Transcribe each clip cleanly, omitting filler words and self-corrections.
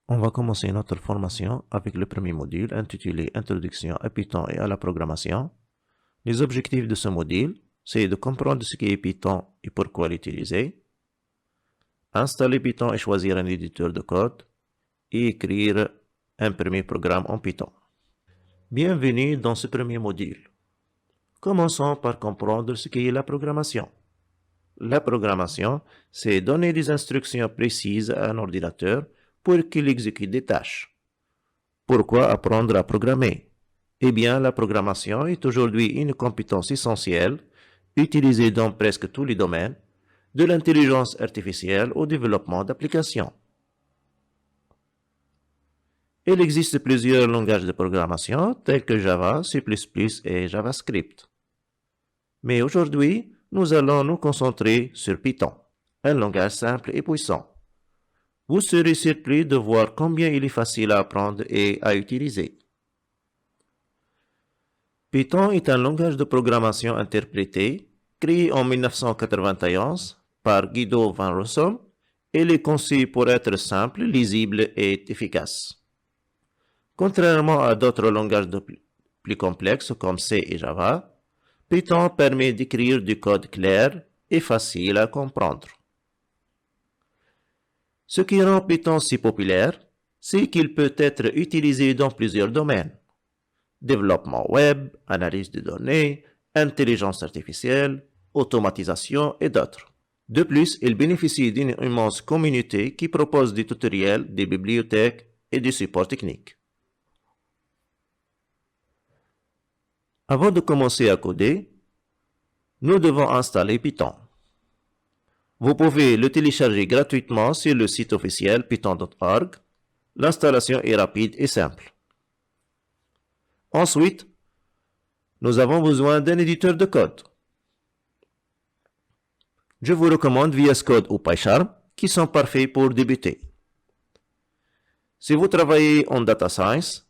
On va commencer notre formation avec le premier module intitulé Introduction à Python et à la programmation. Les objectifs de ce module, c'est de comprendre ce qu'est Python et pourquoi l'utiliser, installer Python et choisir un éditeur de code, et écrire un premier programme en Python. Bienvenue dans ce premier module. Commençons par comprendre ce qu'est la programmation. La programmation, c'est donner des instructions précises à un ordinateur pour qu'il exécute des tâches. Pourquoi apprendre à programmer? Eh bien, la programmation est aujourd'hui une compétence essentielle, utilisée dans presque tous les domaines, de l'intelligence artificielle au développement d'applications. Il existe plusieurs langages de programmation tels que Java, C++ et JavaScript. Mais aujourd'hui, nous allons nous concentrer sur Python, un langage simple et puissant. Vous serez surpris de voir combien il est facile à apprendre et à utiliser. Python est un langage de programmation interprété, créé en 1991 par Guido van Rossum. Il est conçu pour être simple, lisible et efficace. Contrairement à d'autres langages plus complexes comme C et Java, Python permet d'écrire du code clair et facile à comprendre. Ce qui rend Python si populaire, c'est qu'il peut être utilisé dans plusieurs domaines. Développement web, analyse de données, intelligence artificielle, automatisation et d'autres. De plus, il bénéficie d'une immense communauté qui propose des tutoriels, des bibliothèques et du support technique. Avant de commencer à coder, nous devons installer Python. Vous pouvez le télécharger gratuitement sur le site officiel python.org. L'installation est rapide et simple. Ensuite, nous avons besoin d'un éditeur de code. Je vous recommande VS Code ou PyCharm qui sont parfaits pour débuter. Si vous travaillez en data science,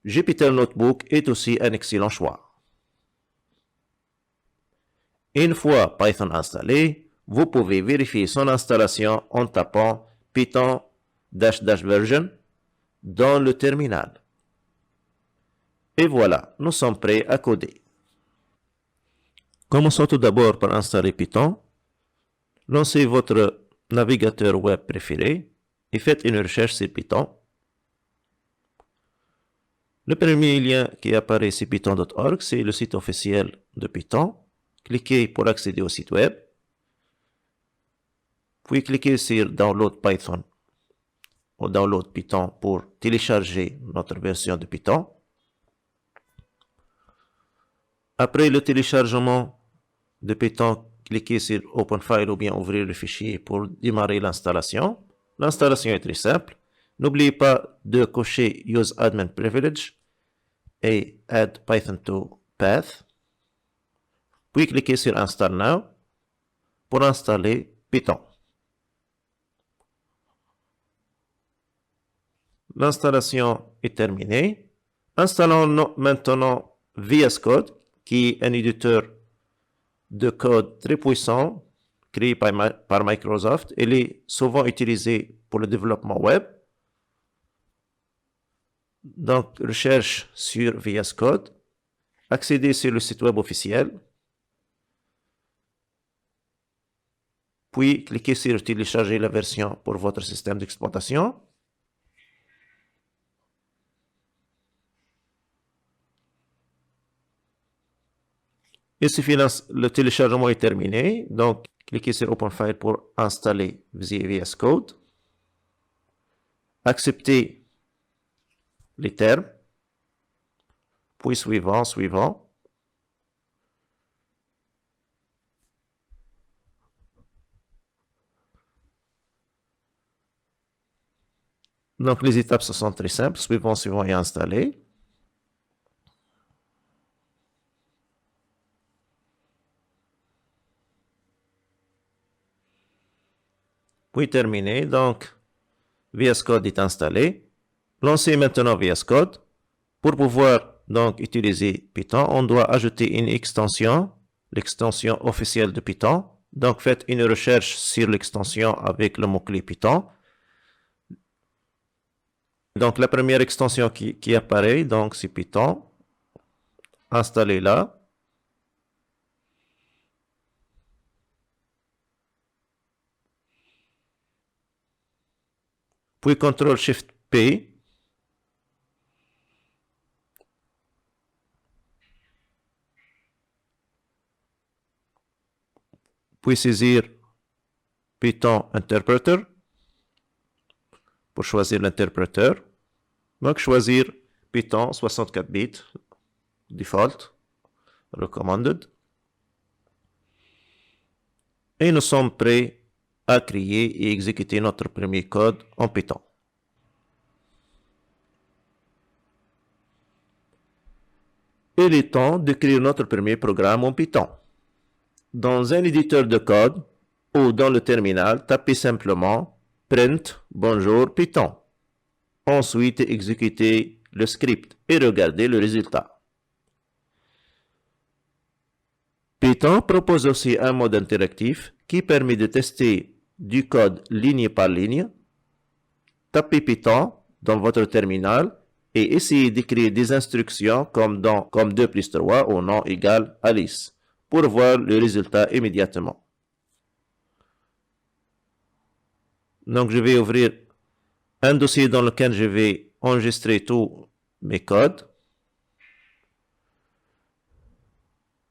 Jupyter Notebook est aussi un excellent choix. Une fois Python installé, vous pouvez vérifier son installation en tapant python-version dans le terminal. Et voilà, nous sommes prêts à coder. Commençons tout d'abord par installer Python. Lancez votre navigateur web préféré et faites une recherche sur Python. Le premier lien qui apparaît sur python.org, c'est le site officiel de Python. Cliquez pour accéder au site web. Puis cliquez sur Download Python ou Download Python pour télécharger notre version de Python. Après le téléchargement de Python, cliquez sur Open File ou bien ouvrir le fichier pour démarrer l'installation. L'installation est très simple. N'oubliez pas de cocher Use Admin Privilege et Add Python to Path. Puis cliquez sur Install Now pour installer Python. L'installation est terminée. Installons maintenant VS Code, qui est un éditeur de code très puissant créé par Microsoft. Il est souvent utilisé pour le développement web. Donc, recherche sur VS Code. Accédez sur le site web officiel. Puis, cliquez sur télécharger la version pour votre système d'exploitation. Il suffit, le téléchargement est terminé. Donc, cliquez sur Open File pour installer VS Code. Acceptez les termes. Puis suivant. Donc, les étapes sont très simples. Suivant et installer. Puis terminé. Donc, VS Code est installé. Lancez maintenant VS Code. Pour pouvoir donc utiliser Python, on doit ajouter une extension, l'extension officielle de Python. Donc, faites une recherche sur l'extension avec le mot-clé Python. Donc, la première extension qui apparaît, donc, c'est Python. Installez là. Puis CTRL-SHIFT-P. Puis saisir Python Interpreter pour choisir l'interpréteur. Donc, choisir Python 64 bits, default, recommended. Et nous sommes prêts à créer et exécuter notre premier code en Python. Il est temps d'écrire notre premier programme en Python. Dans un éditeur de code ou dans le terminal, tapez simplement print bonjour Python. Ensuite, exécutez le script et regardez le résultat. Python propose aussi un mode interactif qui permet de tester du code ligne par ligne. Tapez Python dans votre terminal et essayez d'écrire des instructions comme 2 plus 3 ou non égale Alice pour voir le résultat immédiatement. Donc, je vais ouvrir un dossier dans lequel je vais enregistrer tous mes codes.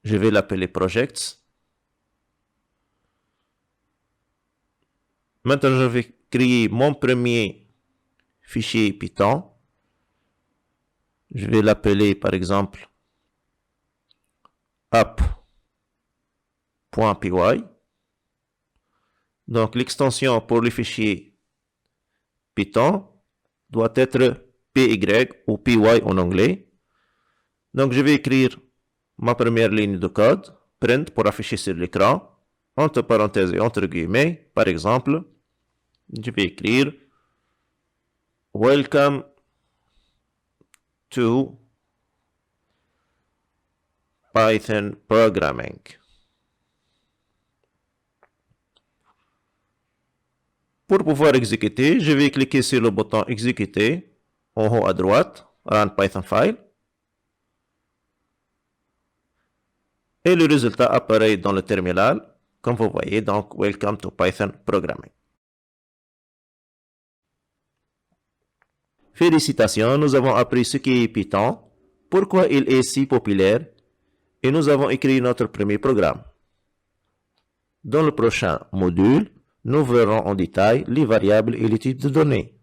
Je vais l'appeler Projects. Maintenant, je vais créer mon premier fichier Python. Je vais l'appeler, par exemple, app.py. Donc, l'extension pour le fichier Python doit être py ou py en anglais. Donc, je vais écrire ma première ligne de code, print pour afficher sur l'écran, entre parenthèses et entre guillemets. Par exemple, je vais écrire Welcome to Python Programming. Pour pouvoir exécuter, je vais cliquer sur le bouton Exécuter en haut à droite, Run Python File. Et le résultat apparaît dans le terminal, comme vous voyez, donc Welcome to Python Programming. Félicitations, nous avons appris ce qu'est Python, pourquoi il est si populaire, et nous avons écrit notre premier programme. Dans le prochain module, nous verrons en détail les variables et les types de données.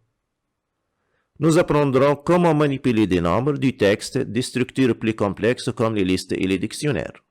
Nous apprendrons comment manipuler des nombres, du texte, des structures plus complexes comme les listes et les dictionnaires.